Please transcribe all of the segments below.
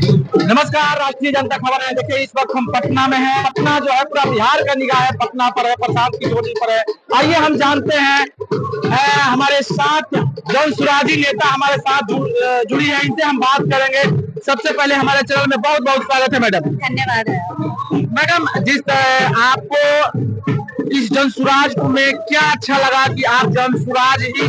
नमस्कार, राष्ट्रीय जनता खबर है। देखिए, इस वक्त हम पटना में हैं। पटना जो है पूरा बिहार का निगाह है, पटना पर है, प्रशांत किशोरी पर है। आइए हम जानते हैं, हमारे साथ जौन सुराजी नेता हमारे साथ जुड़ी है, इनसे हम बात करेंगे। सबसे पहले हमारे चैनल में बहुत बहुत स्वागत है मैडम। धन्यवाद। मैडम, जिस तरह आपको इस जनसुराज में क्या अच्छा लगा कि आप जनसुराज ही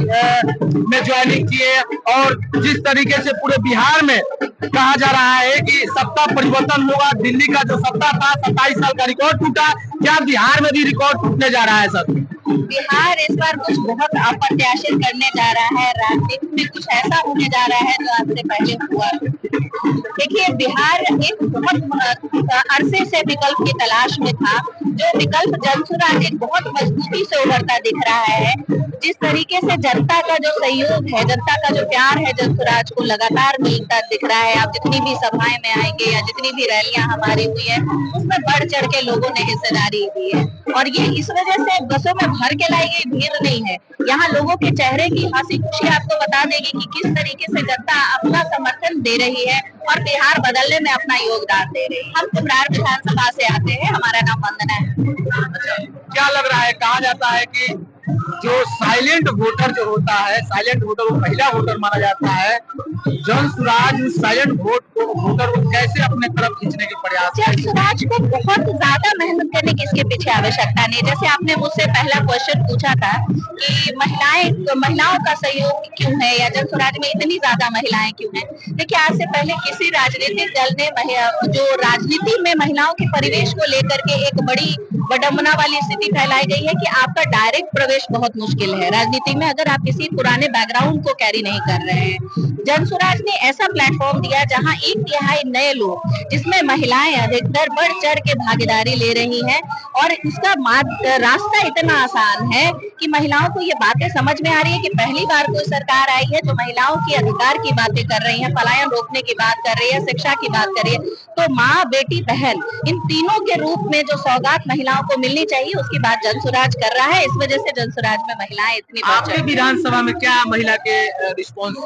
में ज्वाइनिंग किए, और जिस तरीके से पूरे बिहार में कहा जा रहा है कि सत्ता परिवर्तन होगा, दिल्ली का जो सत्ता था 27 साल का रिकॉर्ड टूटा, क्या बिहार में भी रिकॉर्ड टूटने जा रहा है सर? बिहार इस बार कुछ बहुत अप्रत्याशित करने जा रहा है। राजनीति में कुछ ऐसा होने जा रहा है जो आज से पहले हुआ। देखिए, बिहार एक बहुत अरसे से विकल्प की तलाश में था। जो विकल्प जनसुराज एक बहुत मजबूती से उभरता दिख रहा है। जिस तरीके से जनता का जो सहयोग है, जनता का जो प्यार है, जनसुराज को लगातार मिलता दिख रहा है। आप जितनी भी सभाएं में आएंगे या जितनी भी रैलियां हमारी हुई है, उसमें बढ़ चढ़ के लोगों ने हिस्सेदारी दी है। और ये इस वजह से बसों में भर के लाई गई भीड़ नहीं है। यहाँ लोगों के चेहरे की हंसी खुशी आपको बता देगी कि किस तरीके से जनता अपना समर्थन दे रही है और बिहार बदलने में अपना योगदान दे रही है। हम कुम्हरार विधानसभा से आते हैं, हमारा नाम वंदना है। क्या लग रहा है, कहा जाता है कि जो साइलेंट वोटर जो होता है, साइलेंट वोटर वो पहला वोटर माना जाता है। जनसुराज उस साइलेंट वोटर को कैसे अपने तरफ खींचने के प्रयास? जनसुराज को बहुत ज्यादा मेहनत करने की इसके पीछे आवश्यकता नहीं। जैसे आपने मुझसे पहला क्वेश्चन पूछा था कि महिलाओं का सहयोग क्यों है या जनसुराज में इतनी ज्यादा महिलाएं क्यों हैं। देखिए, आज से पहले किसी राजनीतिक दल ने जो राजनीति में महिलाओं के परिवेश को लेकर के एक बड़ी विडंबना वाली स्थिति फैलाई गई है कि आपका डायरेक्ट प्रवेश बहुत मुश्किल है राजनीति में अगर आप किसी पुराने बैकग्राउंड को कैरी नहीं कर रहे हैं। जनसुराज ने ऐसा प्लेटफॉर्म दिया जहां 1/3 नए लोग, जिसमें महिलाएं अधिकतर बढ़ चढ़ के भागीदारी ले रही हैं। और इसका रास्ता इतना आसान है कि महिलाओं को ये बातें समझ में आ रही है कि पहली बार कोई सरकार आई है जो महिलाओं के अधिकार की बातें कर रही है, पलायन रोकने की बात कर रही है, शिक्षा की बात कर रही है। तो माँ, बेटी, बहन, इन तीनों के रूप में जो सौगात महिलाओं को मिलनी चाहिए, उसकी बात जनसुराज कर रहा है। इस वजह से जनसुराज में महिलाएं इतनी। आपके विधानसभा में क्या महिला के रिस्पॉन्स?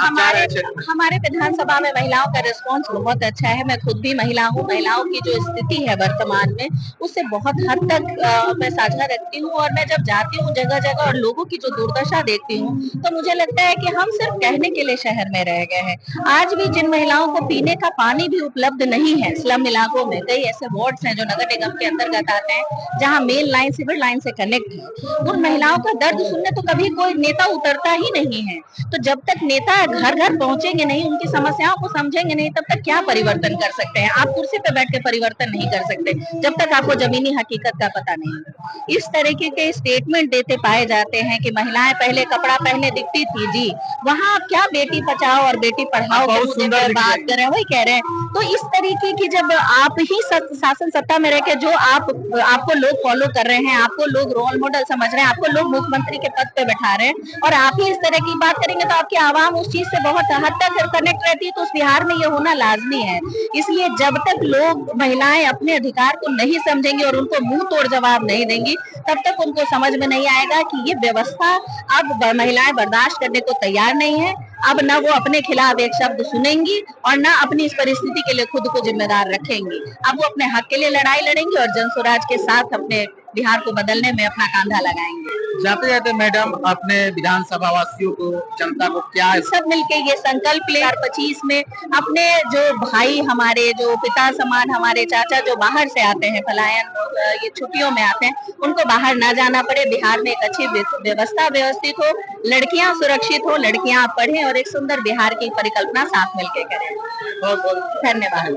हमारे विधानसभा में महिलाओं का रिस्पॉन्स बहुत अच्छा है। मैं खुद भी महिला हूँ। महिलाओं की जो स्थिति है वर्तमान में, उससे बहुत हद तक मैं साझा रखती हूँ। और मैं जब जाती हूँ जगह जगह और लोगों की जो दुर्दशा देखती हूँ, तो मुझे लगता है कि हम सिर्फ कहने के लिए शहर में रह गए हैं। आज भी जिन महिलाओं को पीने का पानी भी उपलब्ध नहीं है, स्लम इलाकों में कई ऐसे वार्ड्स हैं जो नगर निगम के अंतर्गत आते हैं, जहाँ मेन लाइन सिविल लाइन से कनेक्ट है। उन महिलाओं का दर्द सुनने तो कभी कोई नेता उतरता ही नहीं है। तो जब तक नेता घर घर पहुंचेंगे नहीं, उनकी समस्याओं को समझेंगे नहीं, तब तक क्या परिवर्तन कर सकते हैं? आप कुर्सी पे बैठ के परिवर्तन नहीं कर सकते जब तक आपको जमीनी हकीकत का पता नहीं। इस तरीके के स्टेटमेंट देते पाए जाते हैं कि महिलाएं पहले कपड़ा पहने दिखती थी। जी, वहाँ आप क्या बेटी बचाओ और बेटी पढ़ाओ के मुद्दे पर बात कर रहे हैं, वही कह रहे हैं। तो इस तरीके की जब आप ही शासन सत्ता में रह के जो आपको लोग फॉलो कर रहे हैं, आपको लोग रोल मॉडल समझ रहे हैं, आपको लोग मुख्यमंत्री के पद पे बैठा रहे हैं, और आप ही इस तरह की बात करेंगे तो आपकी आवाम उस चीज से बहुत हद तक कनेक्ट रहती है। तो उस बिहार में ये होना लाजमी है। इसलिए जब तक लोग, महिलाएं अपने अधिकार को नहीं समझेंगी और उनको मुंह तोड़ जवाब नहीं देंगी, तब तक उनको समझ में नहीं आएगा कि ये व्यवस्था अब महिलाएं बर्दाश्त करने को तैयार नहीं है। अब न वो अपने खिलाफ एक शब्द सुनेंगी और न अपनी इस परिस्थिति के लिए खुद को जिम्मेदार रखेंगी। अब वो अपने हक के लिए लड़ाई लड़ेंगी और जनसुराज के साथ अपने बिहार को बदलने में अपना कांधा लगाएंगे। जाते जाते मैडम, अपने विधानसभा वासियों को, जनता को क्या सब मिलके ये संकल्प ले 2025 में अपने जो भाई, हमारे जो पिता समान, हमारे चाचा जो बाहर से आते हैं, पलायन ये छुट्टियों में आते हैं, उनको बाहर ना जाना पड़े। बिहार में एक अच्छी व्यवस्था व्यवस्थित हो, लड़कियां सुरक्षित हो, लड़कियां पढ़ें और एक सुंदर बिहार की परिकल्पना साथ मिलकर करें। बहुत बहुत धन्यवाद।